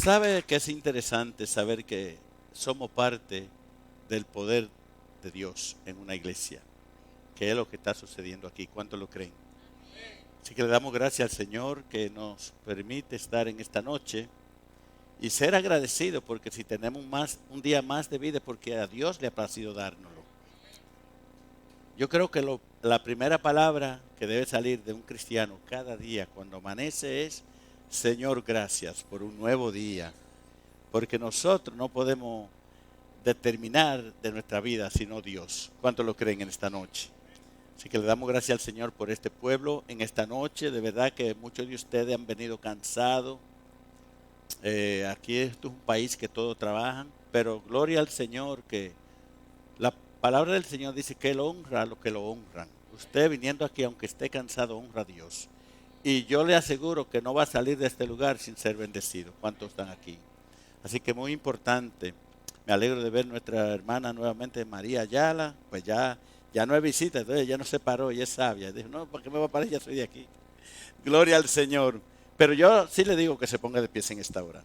¿Sabe que es interesante saber que somos parte del poder de Dios en una iglesia? Que es lo que está sucediendo aquí. ¿Cuántos lo creen? Así que le damos gracias al Señor que nos permite estar en esta noche y ser agradecidos porque si tenemos un día más de vida es porque a Dios le ha placido dárnoslo. Yo creo que la primera palabra que debe salir de un cristiano cada día cuando amanece es: Señor, gracias por un nuevo día. Porque nosotros no podemos determinar de nuestra vida sino Dios. ¿Cuántos lo creen en esta noche? Así que le damos gracias al Señor por este pueblo en esta noche. De verdad que muchos de ustedes han venido cansados. Aquí esto es un país que todos trabajan, pero gloria al Señor que la palabra del Señor dice que Él honra a los que lo honran. Usted viniendo aquí, aunque esté cansado, honra a Dios. Y yo le aseguro que no va a salir de este lugar sin ser bendecido. ¿Cuántos están aquí? Así que muy importante. Me alegro de ver nuestra hermana nuevamente, María Ayala. Pues ya no hay visita, entonces ya no se paró, ella es sabia. Dijo, no, ¿para qué me va a parar? Ya soy de aquí. Gloria al Señor. Pero yo sí le digo que se ponga de pies en esta hora,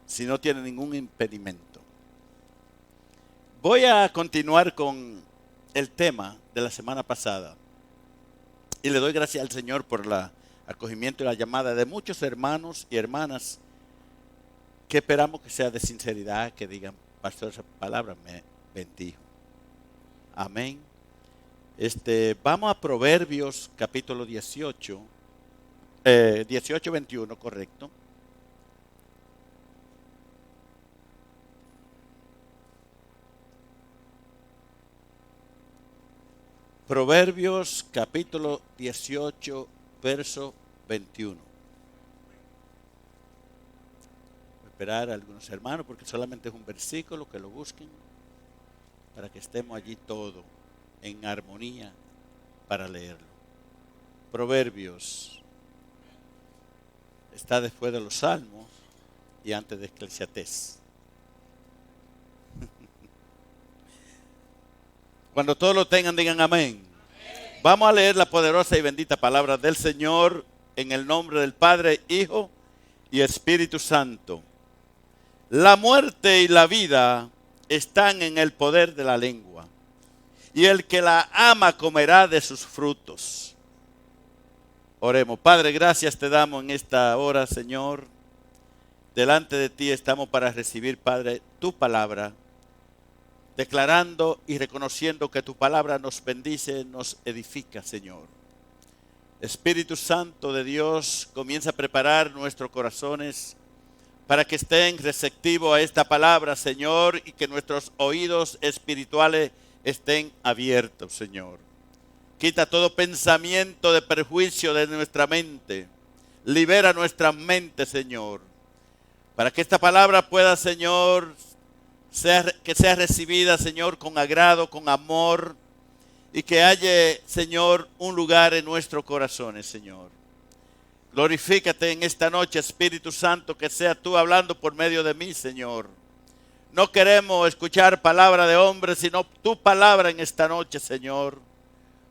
si no tiene ningún impedimento. Voy a continuar con el tema de la semana pasada. Y le doy gracias al Señor por el acogimiento y la llamada de muchos hermanos y hermanas que esperamos que sea de sinceridad, que digan, pastor, esa palabra me bendijo. Amén. Vamos a Proverbios capítulo 18, 21, correcto. Proverbios capítulo 18, verso 21. Voy a esperar a algunos hermanos porque solamente es un versículo, que lo busquen para que estemos allí todos en armonía para leerlo. Proverbios está después de los Salmos y antes de Eclesiastés. Cuando todos lo tengan, digan amén. Vamos a leer la poderosa y bendita palabra del Señor en el nombre del Padre, Hijo y Espíritu Santo. La muerte y la vida están en el poder de la lengua, y el que la ama comerá de sus frutos. Oremos. Padre, gracias te damos en esta hora, Señor. Delante de ti estamos para recibir, Padre, tu palabra, declarando y reconociendo que tu palabra nos bendice, nos edifica, Señor. Espíritu Santo de Dios, comienza a preparar nuestros corazones para que estén receptivos a esta palabra, Señor, y que nuestros oídos espirituales estén abiertos, Señor. Quita todo pensamiento de perjuicio de nuestra mente. Libera nuestra mente, Señor, para que esta palabra pueda, Señor, que sea recibida, Señor, con agrado, con amor, y que haya, Señor, un lugar en nuestros corazones, Señor. Glorifícate en esta noche, Espíritu Santo, que sea tú hablando por medio de mí, Señor. No queremos escuchar palabra de hombre, sino tu palabra en esta noche, Señor.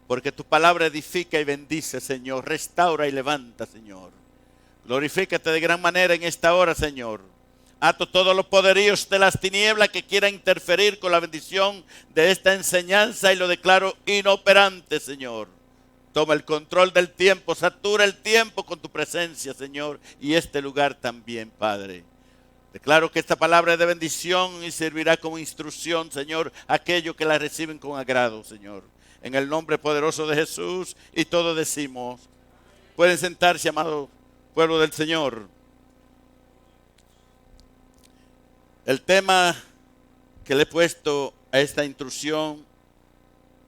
Porque tu palabra edifica y bendice, Señor. Restaura y levanta, Señor. Glorifícate de gran manera en esta hora, Señor. Ato todos los poderíos de las tinieblas que quieran interferir con la bendición de esta enseñanza y lo declaro inoperante, Señor. Toma el control del tiempo, satura el tiempo con tu presencia, Señor, y este lugar también, Padre. Declaro que esta palabra es de bendición y servirá como instrucción, Señor, a aquellos que la reciben con agrado, Señor. En el nombre poderoso de Jesús, y todos decimos, pueden sentarse, amado pueblo del Señor. El tema que le he puesto a esta instrucción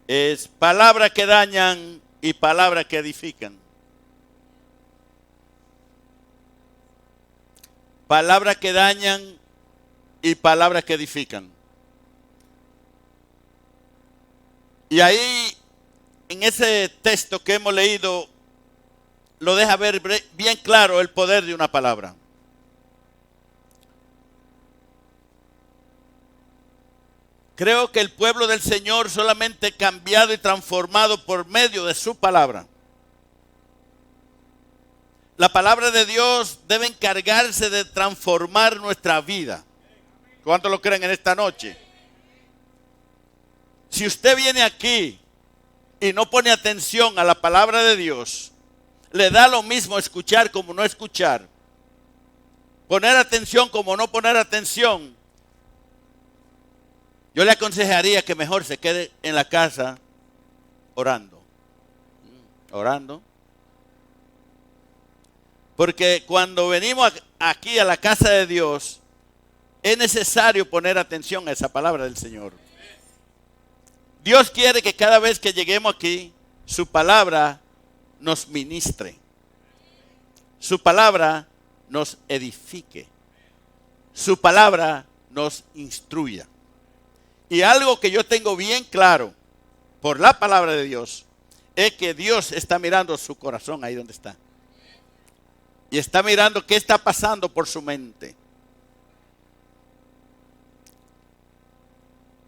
es palabras que dañan y palabras que edifican. Palabras que dañan y palabras que edifican. Y ahí, en ese texto que hemos leído, lo deja ver bien claro el poder de una palabra. Creo que el pueblo del Señor solamente cambiado y transformado por medio de su palabra. la palabra de Dios debe encargarse de transformar nuestra vida. ¿Cuántos lo creen en esta noche? Si usted viene aquí y no pone atención a la palabra de Dios, le da lo mismo escuchar como no escuchar, poner atención como no poner atención. Yo le aconsejaría que mejor se quede en la casa orando. Orando. Porque cuando venimos aquí a la casa de Dios, es necesario poner atención a esa palabra del Señor. Dios quiere que cada vez que lleguemos aquí, su palabra nos ministre. Su palabra nos edifique. Su palabra nos instruya. Y algo que yo tengo bien claro por la palabra de Dios es que Dios está mirando su corazón ahí donde está. Y está mirando qué está pasando por su mente.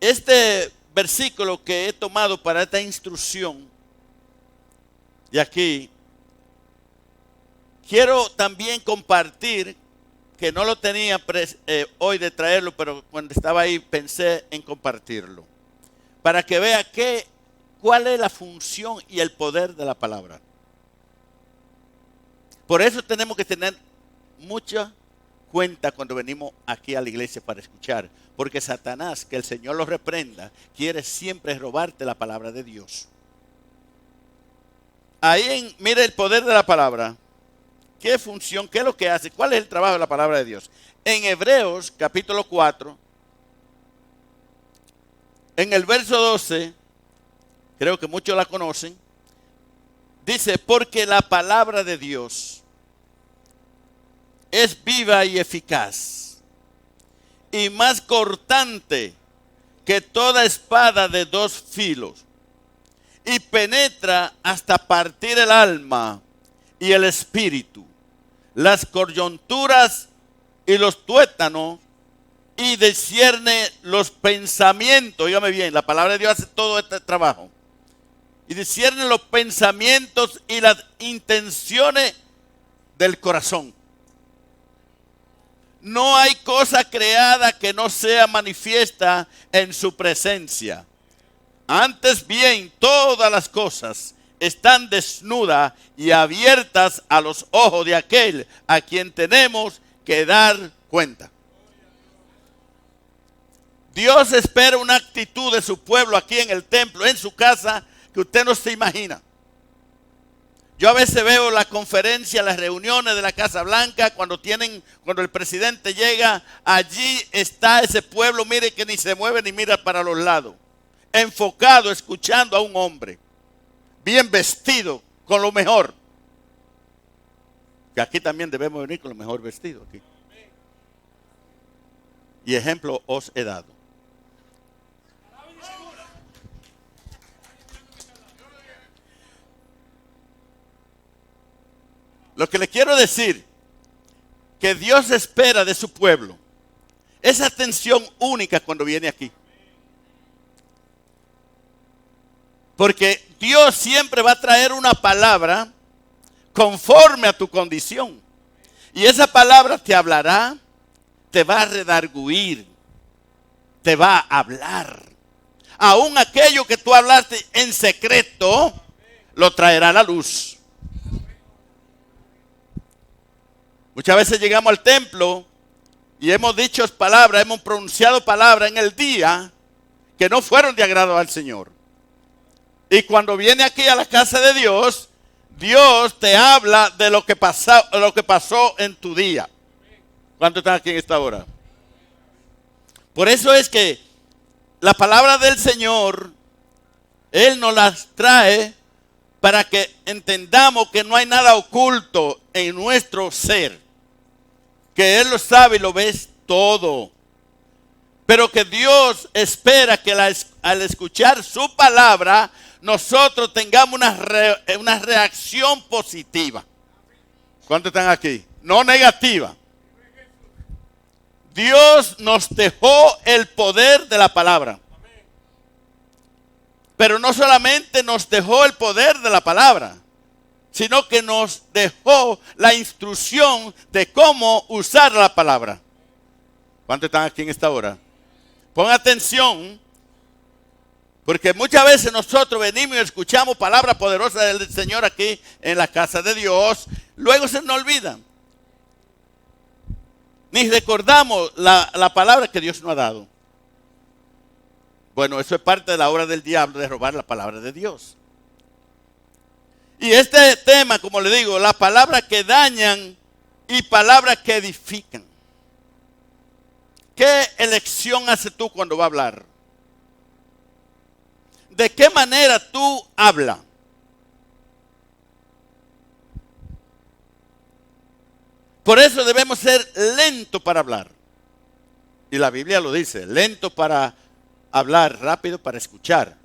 Este versículo que he tomado para esta instrucción de aquí, quiero también compartir, que no lo tenía hoy de traerlo, pero cuando estaba ahí pensé en compartirlo, para que vea cuál es la función y el poder de la palabra. Por eso tenemos que tener mucha cuenta cuando venimos aquí a la iglesia para escuchar, porque Satanás, que el Señor lo reprenda, quiere siempre robarte la palabra de Dios. Ahí mire el poder de la palabra. ¿Qué función? ¿Qué es lo que hace? ¿Cuál es el trabajo de la palabra de Dios? En Hebreos capítulo 4, en el verso 12, creo que muchos la conocen, dice, porque la palabra de Dios es viva y eficaz, y más cortante que toda espada de dos filos, y penetra hasta partir el alma y el espíritu, las coyunturas y los tuétanos, y discierne los pensamientos. Óigame bien, la palabra de Dios hace todo este trabajo. Y discierne los pensamientos y las intenciones del corazón. No hay cosa creada que no sea manifiesta en su presencia. Antes bien, todas las cosas están desnudas y abiertas a los ojos de aquel a quien tenemos que dar cuenta. Dios espera una actitud de su pueblo aquí en el templo, en su casa, que usted no se imagina. Yo a veces veo la conferencia, las reuniones de la Casa Blanca, cuando el presidente llega, allí está ese pueblo, mire que ni se mueve ni mira para los lados, enfocado, escuchando a un hombre, bien vestido, con lo mejor. Que aquí también debemos venir con lo mejor vestido aquí. Y ejemplo os he dado. Lo que le quiero decir, que Dios espera de su pueblo esa atención única cuando viene aquí. Porque Dios siempre va a traer una palabra conforme a tu condición. Y esa palabra te hablará, te va a redarguir, te va a hablar. Aún aquello que tú hablaste en secreto, lo traerá a la luz. Muchas veces llegamos al templo y hemos dicho palabras, hemos pronunciado palabras en el día que no fueron de agrado al Señor. Y cuando viene aquí a la casa de Dios, Dios te habla de lo que pasó en tu día. ¿Cuántos están aquí en esta hora? Por eso es que la palabra del Señor, Él nos las trae para que entendamos que no hay nada oculto en nuestro ser. Que Él lo sabe y lo ve todo. Pero que Dios espera que al escuchar su palabra, nosotros tengamos una reacción positiva. ¿Cuántos están aquí? No negativa. Dios nos dejó el poder de la palabra. Pero no solamente nos dejó el poder de la palabra, sino que nos dejó la instrucción de cómo usar la palabra. ¿Cuántos están aquí en esta hora? Pon atención, porque muchas veces nosotros venimos y escuchamos palabras poderosas del Señor aquí en la casa de Dios, luego se nos olvidan. Ni recordamos la palabra que Dios nos ha dado. Bueno, eso es parte de la obra del diablo, de robar la palabra de Dios. Y este tema, como le digo, las palabras que dañan y palabras que edifican. ¿Qué elección haces tú cuando vas a hablar? ¿De qué manera tú hablas? Por eso debemos ser lentos para hablar. Y la Biblia lo dice, lento para hablar, rápido para escuchar.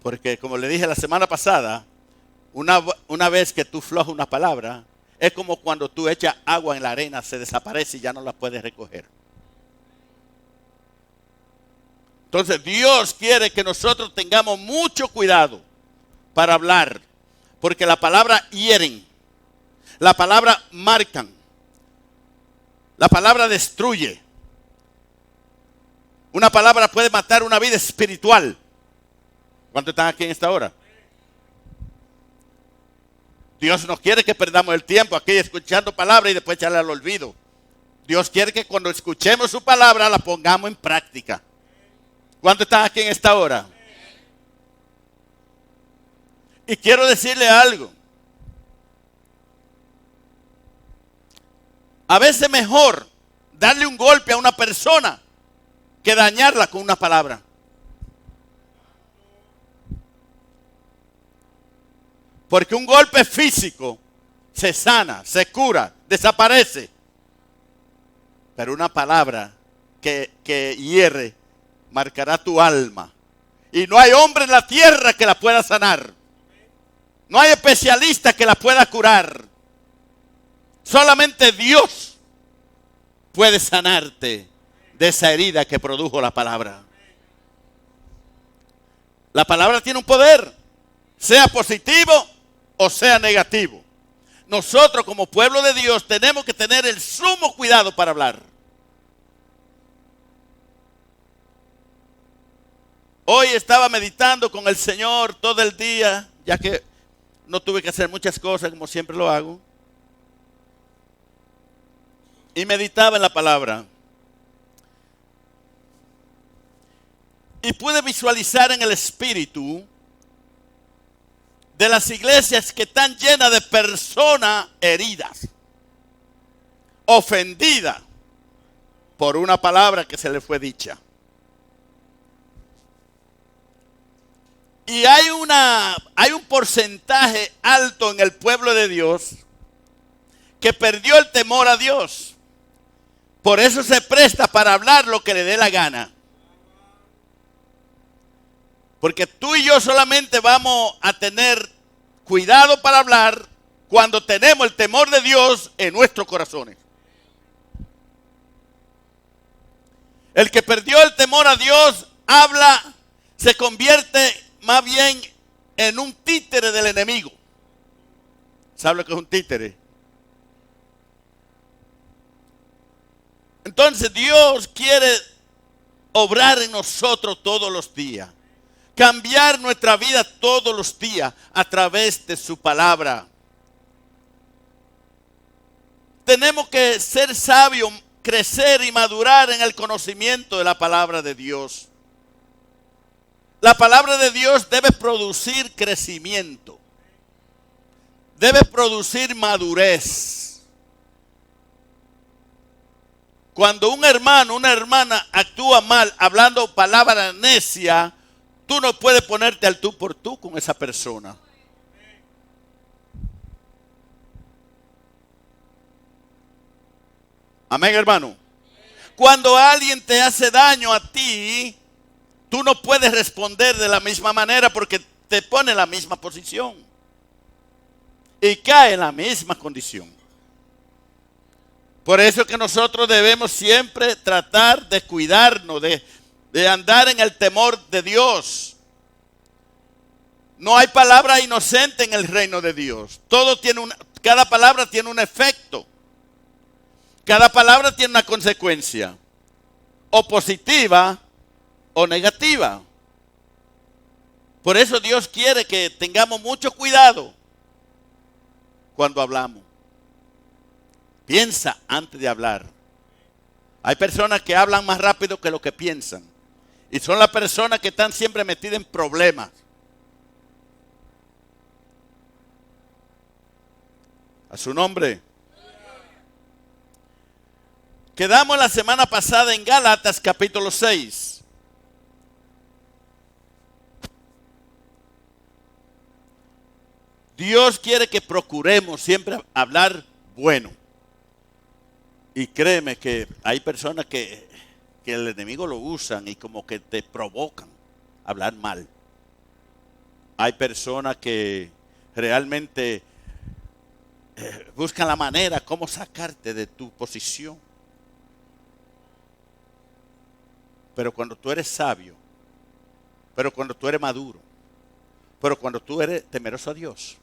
Porque como le dije la semana pasada, una vez que tú flojas una palabra, es como cuando tú echas agua en la arena, se desaparece y ya no la puedes recoger. Entonces Dios quiere que nosotros tengamos mucho cuidado para hablar, porque la palabra hieren, la palabra marcan, la palabra destruye. Una palabra puede matar una vida espiritual. ¿Cuántos están aquí en esta hora? Dios no quiere que perdamos el tiempo aquí escuchando palabras y después echarle al olvido. Dios quiere que cuando escuchemos su palabra la pongamos en práctica. ¿Cuántos están aquí en esta hora? Y quiero decirle algo. A veces es mejor darle un golpe a una persona que dañarla con una palabra. Porque un golpe físico se sana, se cura, desaparece. Pero una palabra que hiere marcará tu alma. Y no hay hombre en la tierra que la pueda sanar. No hay especialista que la pueda curar. Solamente Dios puede sanarte de esa herida que produjo la palabra. La palabra tiene un poder, sea positivo o sea negativo. Nosotros como pueblo de Dios tenemos que tener el sumo cuidado para hablar. Hoy estaba meditando con el Señor todo el día, ya que no tuve que hacer muchas cosas como siempre lo hago. Y meditaba en la palabra. Y pude visualizar en el espíritu de las iglesias que están llenas de personas heridas, ofendidas por una palabra que se le fue dicha. Y hay un porcentaje alto en el pueblo de Dios que perdió el temor a Dios. Por eso se presta para hablar lo que le dé la gana. Porque tú y yo solamente vamos a tener cuidado para hablar cuando tenemos el temor de Dios en nuestros corazones. El que perdió el temor a Dios habla, se convierte más bien en un títere del enemigo. ¿Sabe lo que es un títere? Entonces Dios quiere obrar en nosotros todos los días. Cambiar nuestra vida todos los días a través de su palabra. Tenemos que ser sabios, crecer y madurar en el conocimiento de la palabra de Dios. La palabra de Dios debe producir crecimiento. Debe producir madurez. Cuando un hermano, una hermana actúa mal hablando palabra necia, tú no puedes ponerte al tú por tú con esa persona. Amén, hermano. Cuando alguien te hace daño a ti, tú no puedes responder de la misma manera porque te pone en la misma posición. Y cae en la misma condición. Por eso que nosotros debemos siempre tratar de cuidarnos, de andar en el temor de Dios. No hay palabra inocente en el reino de Dios. Cada palabra tiene un efecto. Cada palabra tiene una consecuencia. O positiva o negativa. Por eso Dios quiere que tengamos mucho cuidado cuando hablamos. Piensa antes de hablar. Hay personas que hablan más rápido que lo que piensan. Y son las personas que están siempre metidas en problemas. A su nombre. Quedamos la semana pasada en Gálatas capítulo 6. Dios quiere que procuremos siempre hablar bueno. Y créeme que hay personas que el enemigo lo usan y como que te provocan a hablar mal. Hay personas que realmente buscan la manera cómo sacarte de tu posición. Pero cuando tú eres sabio, pero cuando tú eres maduro, pero cuando tú eres temeroso a Dios,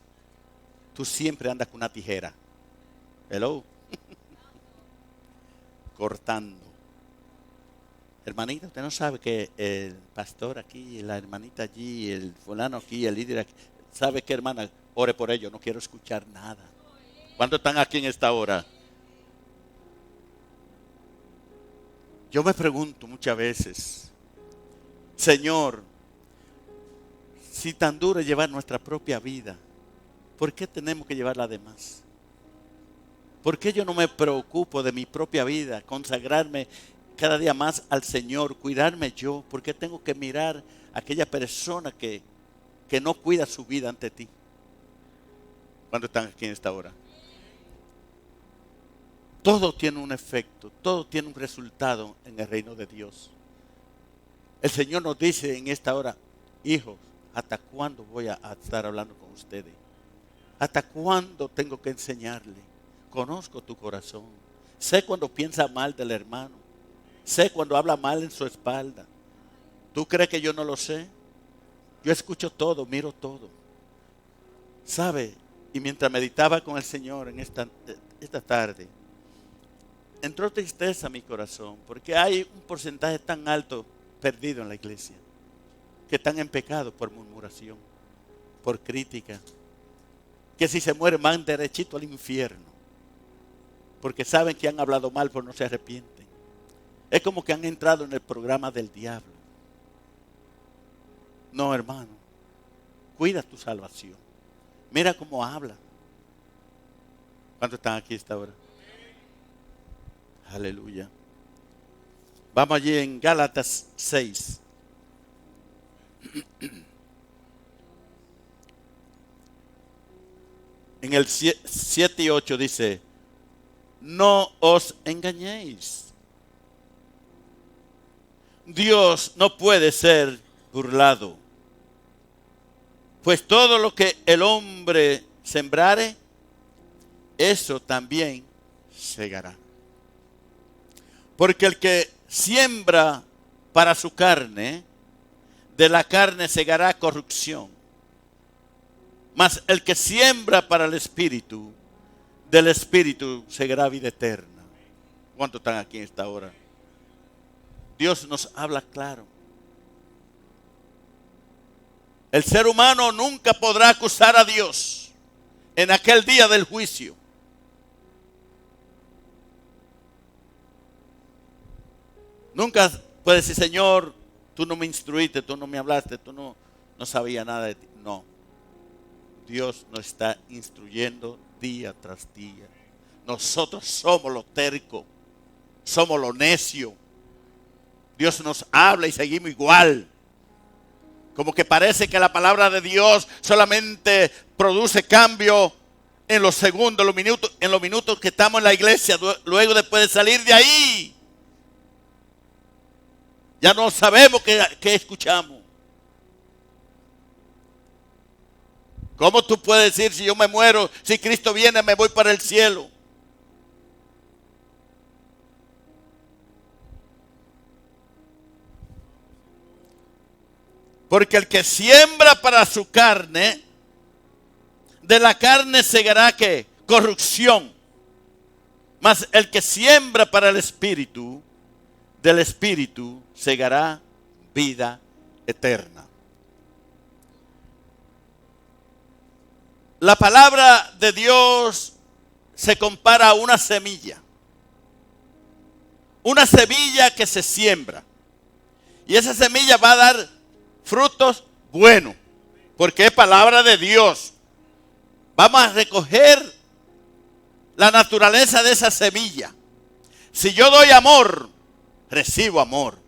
tú siempre andas con una tijera. Hello. Cortando. Hermanita, usted no sabe que el pastor aquí, la hermanita allí, el fulano aquí, el líder aquí, ¿sabe qué, hermana? Ore por ello, no quiero escuchar nada. ¿Cuántos están aquí en esta hora? Yo me pregunto muchas veces, Señor, si tan duro es llevar nuestra propia vida, ¿por qué tenemos que llevar la demás? ¿Por qué yo no me preocupo de mi propia vida, consagrarme cada día más al Señor, cuidarme yo? ¿Por qué tengo que mirar a aquella persona que no cuida su vida ante ti? ¿Cuántos están aquí en esta hora? Todo tiene un efecto, todo tiene un resultado en el reino de Dios. El Señor nos dice en esta hora, hijos, ¿hasta cuándo voy a estar hablando con ustedes? ¿Hasta cuándo tengo que enseñarle? Conozco tu corazón. Sé cuando piensa mal del hermano. Sé cuando habla mal en su espalda. ¿Tú crees que yo no lo sé? Yo escucho todo, miro todo. ¿Sabe? Y mientras meditaba con el Señor en esta tarde, entró tristeza a mi corazón, porque hay un porcentaje tan alto perdido en la iglesia, que están en pecado por murmuración, por crítica, que si se mueren van derechito al infierno, porque saben que han hablado mal pero no se arrepienten. Es como que han entrado en el programa del diablo. No, hermano, cuida tu salvación. Mira cómo habla. ¿Cuántos están aquí a esta hora? Aleluya. Vamos allí en Gálatas 6. En el 7 y 8 dice, no os engañéis. Dios no puede ser burlado. Pues todo lo que el hombre sembrare, eso también segará. Porque el que siembra para su carne, de la carne segará corrupción. Mas el que siembra para el Espíritu, del Espíritu segará vida eterna. ¿Cuántos están aquí en esta hora? Dios nos habla claro. El ser humano nunca podrá acusar a Dios en aquel día del juicio. Nunca puede decir, Señor, tú no me instruiste, tú no me hablaste, tú no sabías nada de ti. No. Dios nos está instruyendo día tras día. Nosotros somos los tercos, somos los necios. Dios nos habla y seguimos igual. Como que parece que la palabra de Dios solamente produce cambio en los segundos, en los minutos que estamos en la iglesia. Luego después de salir de ahí, ya no sabemos qué escuchamos. ¿Cómo tú puedes decir, si yo me muero, si Cristo viene, me voy para el cielo? Porque el que siembra para su carne, de la carne segará ¿qué? Corrupción. Mas el que siembra para el Espíritu, del Espíritu segará vida eterna. La palabra de Dios se compara a una semilla. Una semilla que se siembra. Y esa semilla va a dar frutos buenos. Porque es palabra de Dios. Vamos a recoger la naturaleza de esa semilla. Si yo doy amor, recibo amor.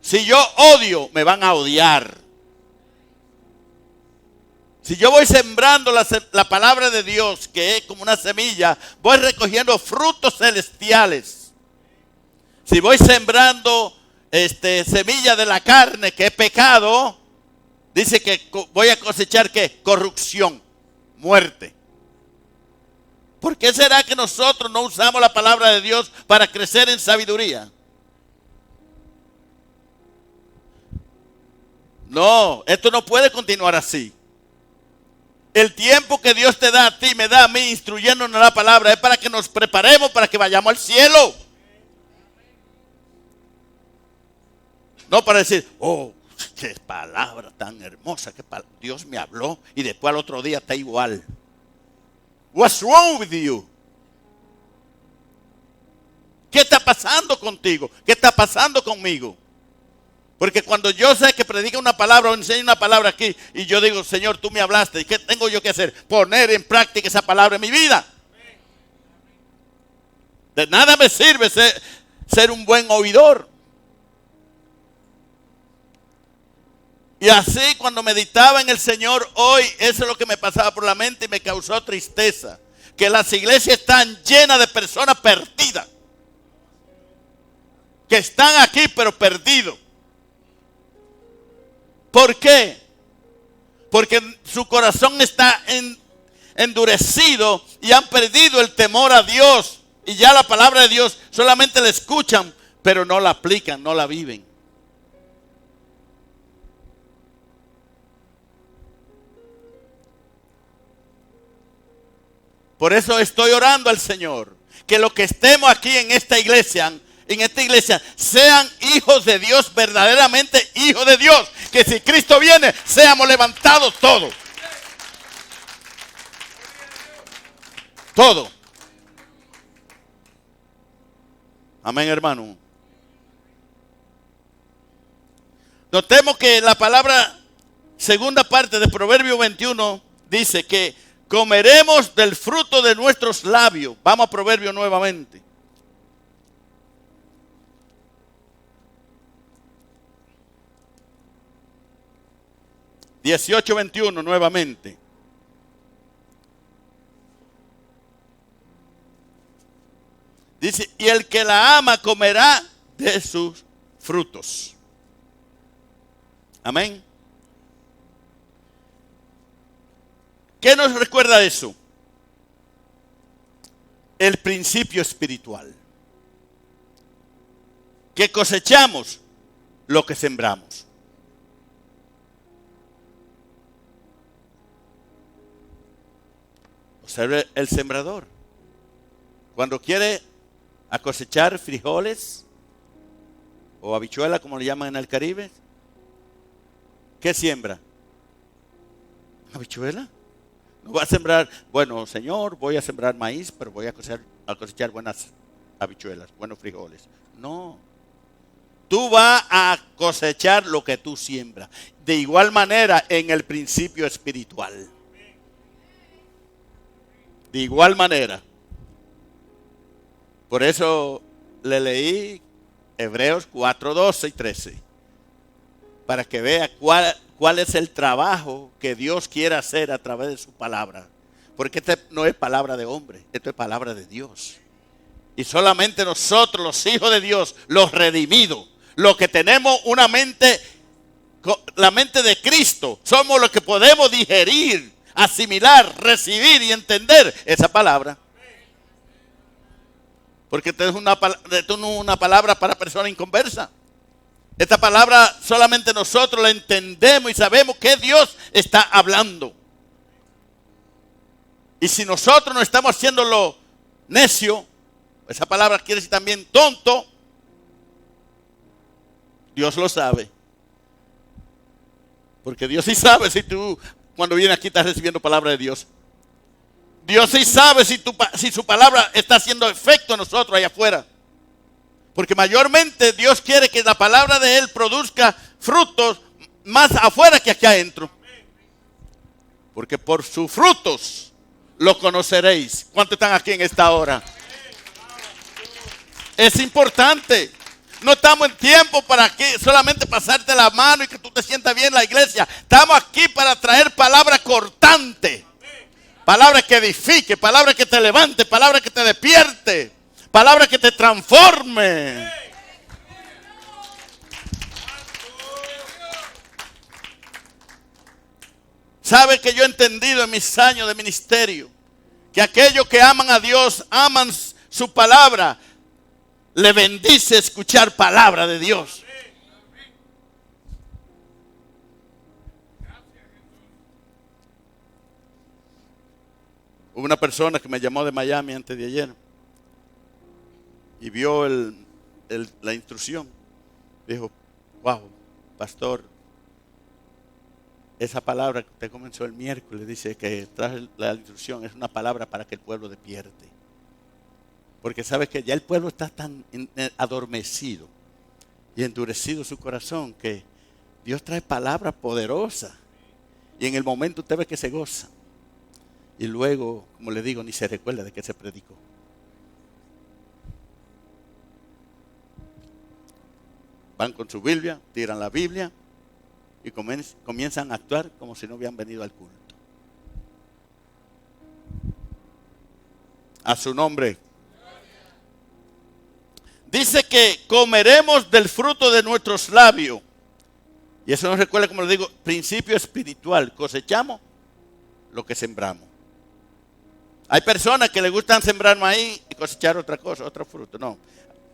Si yo odio, me van a odiar. Si yo voy sembrando la palabra de Dios, que es como una semilla, voy recogiendo frutos celestiales. Si voy sembrando semilla de la carne, que es pecado, dice que voy a cosechar ¿qué? Corrupción, muerte. ¿Por qué será que nosotros no usamos la palabra de Dios para crecer en sabiduría? No, esto no puede continuar así. El tiempo que Dios te da a ti, me da a mí, instruyéndonos la palabra, es para que nos preparemos para que vayamos al cielo. No para decir, oh, qué palabra tan hermosa, Dios me habló y después al otro día está igual. What's wrong with you? ¿Qué está pasando contigo? ¿Qué está pasando conmigo? Porque cuando yo sé que predica una palabra o enseña una palabra aquí y yo digo, Señor, tú me hablaste, ¿y qué tengo yo que hacer? Poner en práctica esa palabra en mi vida. De nada me sirve ser un buen oidor. Y así cuando meditaba en el Señor hoy, eso es lo que me pasaba por la mente y me causó tristeza. Que las iglesias están llenas de personas perdidas. Que están aquí pero perdidos. ¿Por qué? Porque su corazón está endurecido y han perdido el temor a Dios. Y ya la palabra de Dios solamente la escuchan, pero no la aplican, no la viven. Por eso estoy orando al Señor, que los que estemos aquí en esta iglesia, sean hijos de Dios, verdaderamente hijos de Dios. Que si Cristo viene, seamos levantados todos. Todo. Amén, hermano. Notemos que la palabra, segunda parte de Proverbio 21, dice que comeremos del fruto de nuestros labios. Vamos a Proverbio nuevamente. 18:21 nuevamente. Dice, y el que la ama comerá de sus frutos. Amén. ¿Qué nos recuerda eso? El principio espiritual. Que cosechamos lo que sembramos. Observe el sembrador. Cuando quiere a cosechar frijoles o habichuela, como le llaman en el Caribe, ¿qué siembra? ¿Habichuela? No va a sembrar, bueno, Señor, voy a sembrar maíz, pero voy a cosechar buenas habichuelas, buenos frijoles. No. Tú vas a cosechar lo que tú siembras. De igual manera en el principio espiritual. De igual manera. Por eso le leí Hebreos 4, 12 y 13. Para que vea cuál es el trabajo que Dios quiere hacer a través de su palabra. Porque esta no es palabra de hombre, esto es palabra de Dios. Y solamente nosotros, los hijos de Dios, los redimidos, los que tenemos una mente, la mente de Cristo, somos los que podemos digerir, asimilar, recibir y entender esa palabra. Porque esto no es una palabra para persona inconversa. Esta palabra solamente nosotros la entendemos y sabemos que Dios está hablando. Y si nosotros no estamos haciéndolo necio, esa palabra quiere decir también tonto, Dios lo sabe. Porque Dios sí sabe si tú cuando vienes aquí estás recibiendo palabra de Dios. Dios sí sabe si su palabra está haciendo efecto en nosotros allá afuera. Porque mayormente Dios quiere que la palabra de Él produzca frutos más afuera que aquí adentro. Porque por sus frutos lo conoceréis. ¿Cuántos están aquí en esta hora? Es importante. No estamos en tiempo para que solamente pasarte la mano y que tú te sientas bien en la iglesia. Estamos aquí para traer palabra cortante. Palabra que edifique, palabra que te levante, palabra que te despierte, palabra que te transforme. ¿Sabe que yo he entendido en mis años de ministerio que aquellos que aman a Dios, aman su palabra, le bendice escuchar palabra de Dios? Hubo una persona que me llamó de Miami antes de ayer y vio la instrucción. Dijo, wow, pastor, esa palabra que usted comenzó el miércoles, dice que trae la instrucción, es una palabra para que el pueblo despierte. Porque sabe que ya el pueblo está tan adormecido y endurecido su corazón que Dios trae palabras poderosas y en el momento usted ve que se goza. Y luego, como le digo, ni se recuerda de que se predicó. Van con su Biblia, tiran la Biblia y comienzan a actuar como si no hubieran venido al culto. A su nombre. Dice que comeremos del fruto de nuestros labios. Y eso nos recuerda, como le digo, principio espiritual. Cosechamos lo que sembramos. Hay personas que les gustan sembrar maíz y cosechar otra cosa, otro fruto. No.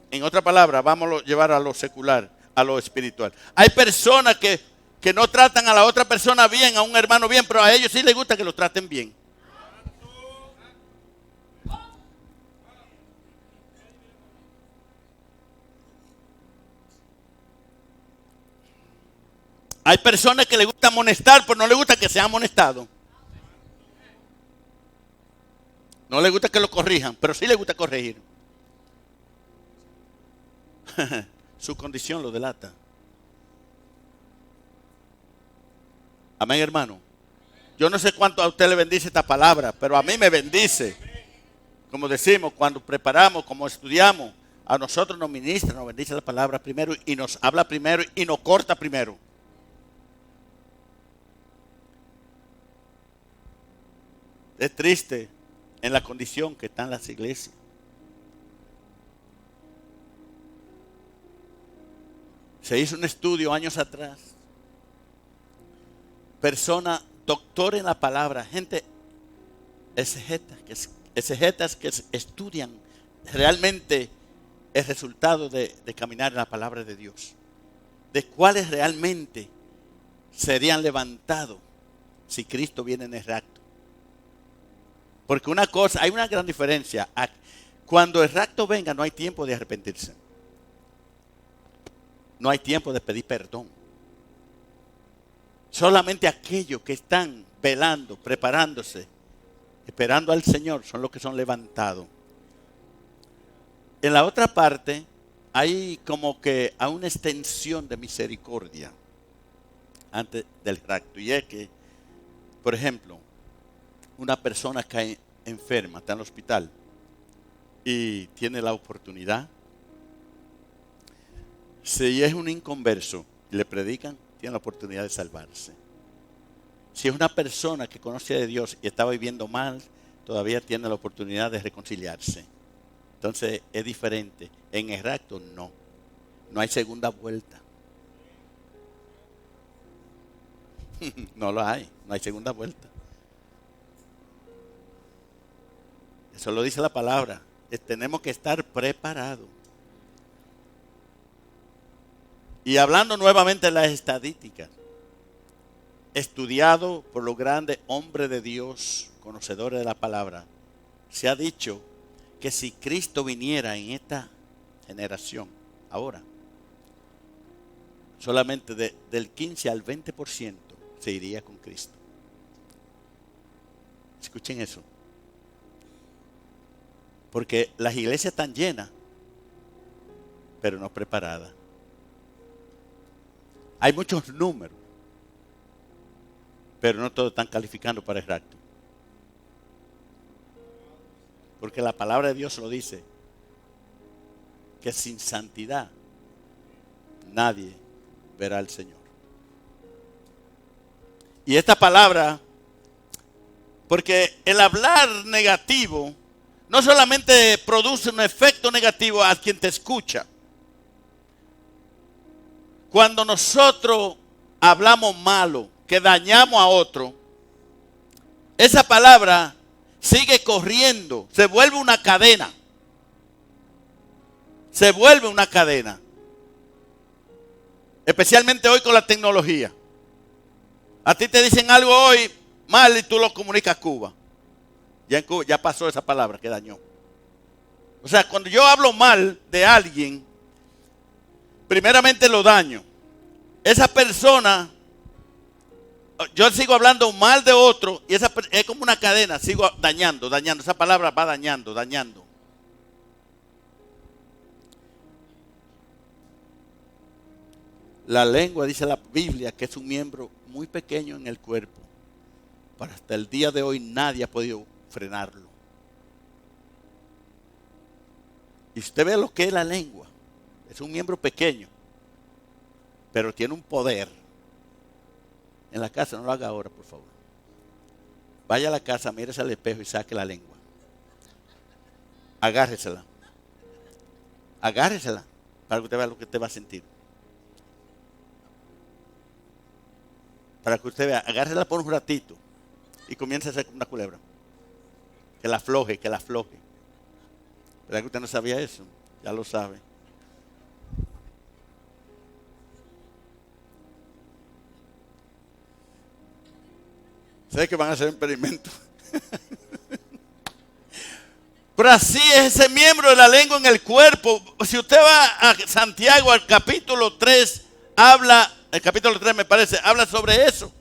En otra palabra, vamos a llevar a lo secular, a lo espiritual. Hay personas que no tratan a la otra persona bien, a un hermano bien, pero a ellos sí les gusta que lo traten bien. Hay personas que les gusta amonestar, pero no les gusta que sean amonestados. No les gusta que lo corrijan, pero sí les gusta corregir. Su condición lo delata. Amén, hermano. Yo no sé cuánto a usted le bendice esta palabra, pero a mí me bendice. Como decimos, cuando preparamos, como estudiamos, a nosotros nos ministra, nos bendice la palabra primero y nos habla primero y nos corta primero. Es triste en la condición que están las iglesias. Se hizo un estudio años atrás. Persona, doctor en la palabra, gente exegetas que estudian realmente el resultado de caminar en la palabra de Dios. De cuáles realmente serían levantados si Cristo viene en el rapto. Porque una cosa, hay una gran diferencia. Cuando el rapto venga no hay tiempo de arrepentirse. No hay tiempo de pedir perdón. Solamente aquellos que están velando, preparándose, esperando al Señor son los que son levantados. En la otra parte hay como que a una extensión de misericordia antes del rapto. Y es que, por ejemplo, una persona cae enferma, está en el hospital y tiene la oportunidad. Si es un inconverso y le predican, tiene la oportunidad de salvarse. Si es una persona que conoce a Dios y está viviendo mal, todavía tiene la oportunidad de reconciliarse. Entonces es diferente. En el rapto no hay segunda vuelta. No lo hay, no hay segunda vuelta. Eso lo dice la palabra. Tenemos que estar preparados. Y hablando nuevamente de las estadísticas, estudiado por los grandes hombres de Dios, conocedores de la palabra, se ha dicho que si Cristo viniera en esta generación, ahora, solamente del 15 al 20% se iría con Cristo. Escuchen eso. Porque las iglesias están llenas, pero no preparadas. Hay muchos números, pero no todos están calificando para el rapto. Porque la palabra de Dios lo dice, que sin santidad nadie verá al Señor. Y esta palabra, porque el hablar negativo no solamente produce un efecto negativo a quien te escucha. Cuando nosotros hablamos malo, que dañamos a otro, esa palabra sigue corriendo, se vuelve una cadena. Se vuelve una cadena. Especialmente hoy con la tecnología. A ti te dicen algo hoy mal y tú lo comunicas a Cuba. Ya en Cuba ya pasó esa palabra que dañó. O sea, cuando yo hablo mal de alguien, primeramente lo daño. Esa persona, yo sigo hablando mal de otro y esa es como una cadena, sigo dañando. Esa palabra va dañando. La lengua, dice la Biblia, que es un miembro muy pequeño en el cuerpo. Pero hasta el día de hoy nadie ha podido frenarlo. Y usted ve lo que es la lengua. Es un miembro pequeño, pero tiene un poder. En la casa, no lo haga ahora, por favor. Vaya a la casa, mírese al espejo y saque la lengua. Agárresela. Agárresela para que usted vea lo que usted va a sentir. Para que usted vea, agárrela por un ratito y comience a hacer una culebra. Que la afloje. ¿Verdad que usted no sabía eso? Ya lo sabe. Sé que van a hacer un experimento. Pero así es ese miembro de la lengua en el cuerpo. Si usted va a Santiago al capítulo 3, el capítulo 3 me parece, habla sobre eso.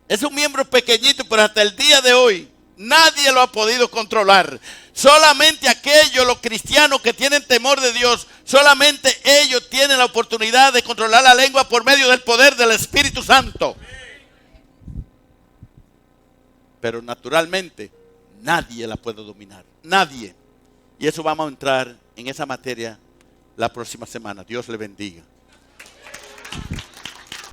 Es un miembro pequeñito, pero hasta el día de hoy nadie lo ha podido controlar. Solamente aquellos, los cristianos que tienen temor de Dios, solamente ellos tienen la oportunidad de controlar la lengua por medio del poder del Espíritu Santo. Pero naturalmente nadie la puede dominar. Nadie. Y eso vamos a entrar en esa materia la próxima semana. Dios le bendiga.